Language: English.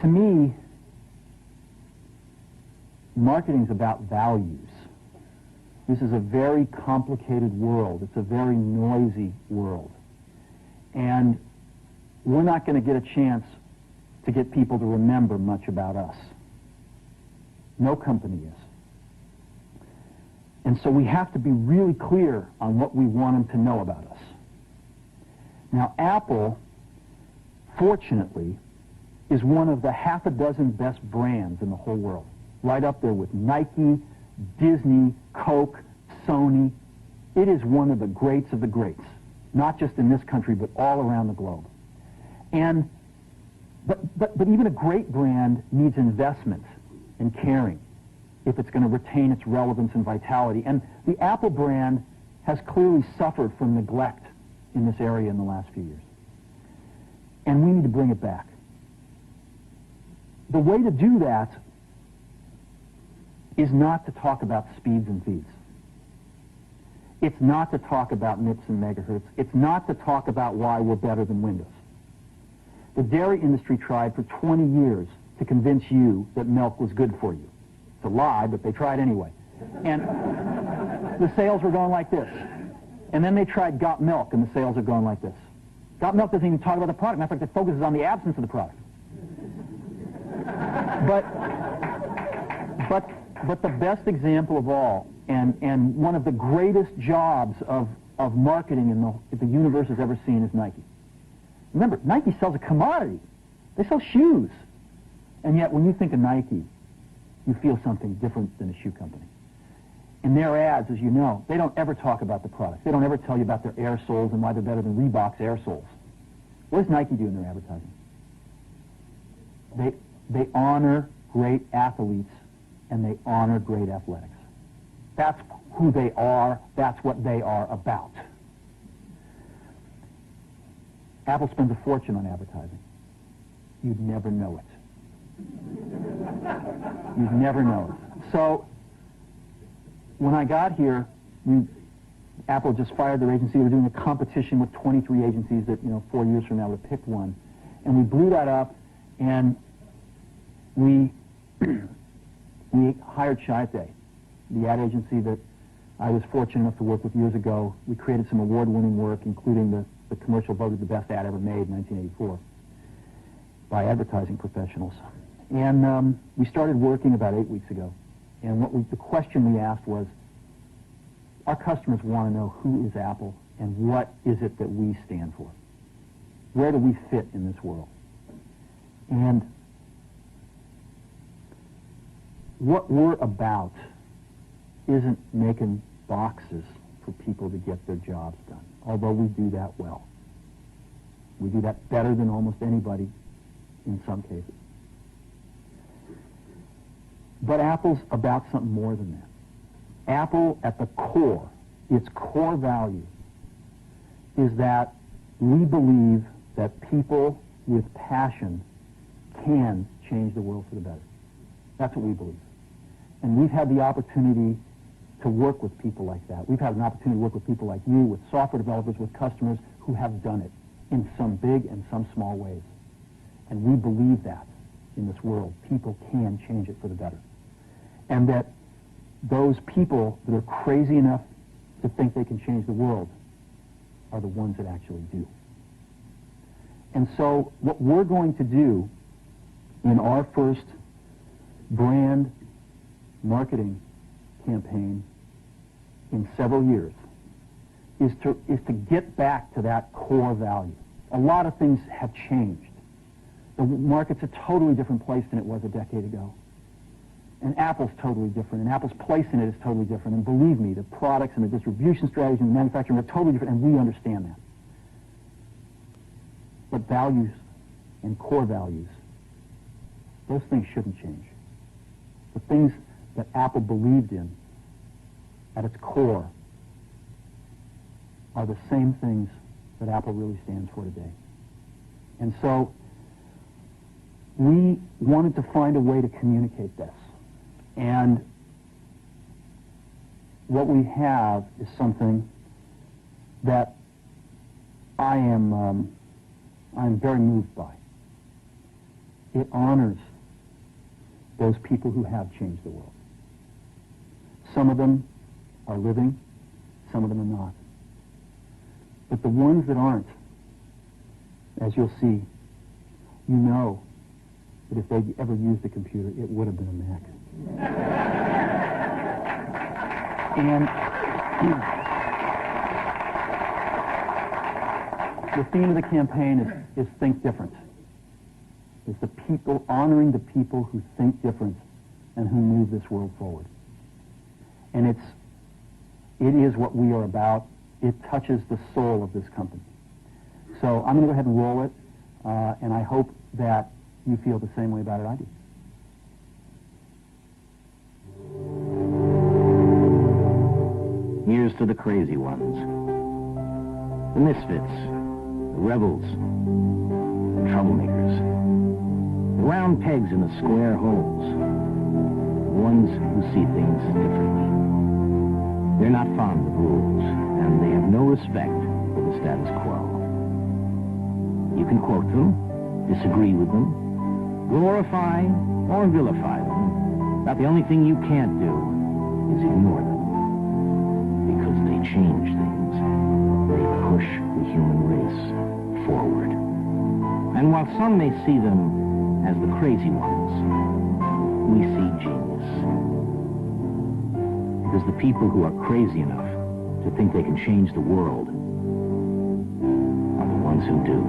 To me, marketing is about values. This is a very complicated world. It's a very noisy world. And we're not going to get a chance to get people to remember much about us. No company is. And so we have to be really clear on what we want them to know about us. Now, Apple, fortunately, is one of the half a dozen best brands in the whole world. Right up there with Nike, Disney, Coke, Sony. It is one of the greats of the greats, not just in this country, but all around the globe. And but even a great brand needs investment and caring if it's going to retain its relevance and vitality. And the Apple brand has clearly suffered from neglect in this area in the last few years. And we need to bring it back. The way to do that is not to talk about speeds and feeds. It's not to talk about MIPS and megahertz. It's not to talk about why we're better than Windows. The dairy industry tried for 20 years to convince you that milk was good for you. It's a lie, but they tried anyway. And the sales were going like this. And then they tried Got Milk, and the sales are going like this. Got Milk doesn't even talk about the product. Matter of fact, it focuses on the absence of the product. But the best example of all, and one of the greatest jobs of marketing the universe has ever seen is Nike. Remember, Nike sells a commodity. They sell shoes. And yet, when you think of Nike, you feel something different than a shoe company. In their ads, as you know, they don't ever talk about the products. They don't ever tell you about their air soles and why they're better than Reebok's air soles. What does Nike do in their advertising? They honor great athletes and they honor great athletics. That's who they are. That's what they are about. Apple spends a fortune on advertising. You'd never know it. You'd never know it. So, when I got here, Apple just fired their agency. They were doing a competition with 23 agencies that, 4 years from now would pick one. And we blew that up, and we hired Chiat+Day, the ad agency that I was fortunate enough to work with years ago. We created some award-winning work, including the commercial voted the best ad ever made in 1984 by advertising professionals. And we started working about 8 weeks ago. And the question we asked was, our customers want to know who is Apple and what is it that we stand for? Where do we fit in this world? And what we're about isn't making boxes for people to get their jobs done, although we do that well. We do that better than almost anybody in some cases. But Apple's about something more than that. Apple, at the core, its core value, is that we believe that people with passion can change the world for the better. That's what we believe. And we've had the opportunity to work with people like that. We've had an opportunity to work with people like you, with software developers, with customers who have done it in some big and some small ways. And we believe that in this world, people can change it for the better. And that those people that are crazy enough to think they can change the world are the ones that actually do. And so what we're going to do in our first brand marketing campaign in several years is to get back to that core value. A lot of things have changed. The market's a totally different place than it was a decade ago. And Apple's totally different, and Apple's place in it is totally different. And believe me, the products and the distribution strategy and the manufacturing are totally different, and we understand that. But values and core values, those things shouldn't change. The things that Apple believed in at its core are the same things that Apple really stands for today. And so we wanted to find a way to communicate this. And what we have is something that I'm very moved by. It honors those people who have changed the world. Some of them are living, some of them are not. But the ones that aren't, as you'll see, you know that if they'd ever used a computer, it would have been a Mac. And the theme of the campaign is Think Different. It's the people, honoring the people who think different and who move this world forward. And it is what we are about. It touches the soul of this company. So I'm going to go ahead and roll it, and I hope that you feel the same way about it I do. Here's to the crazy ones, the misfits, the rebels, the troublemakers, the round pegs in the square holes, the ones who see things differently. They're not fond of rules, and they have no respect for the status quo. You can quote them, disagree with them, glorify or vilify them, but the only thing you can't do is ignore them. Because they change things. They push the human race forward. And while some may see them as the crazy ones, we see genius. Because the people who are crazy enough to think they can change the world are the ones who do.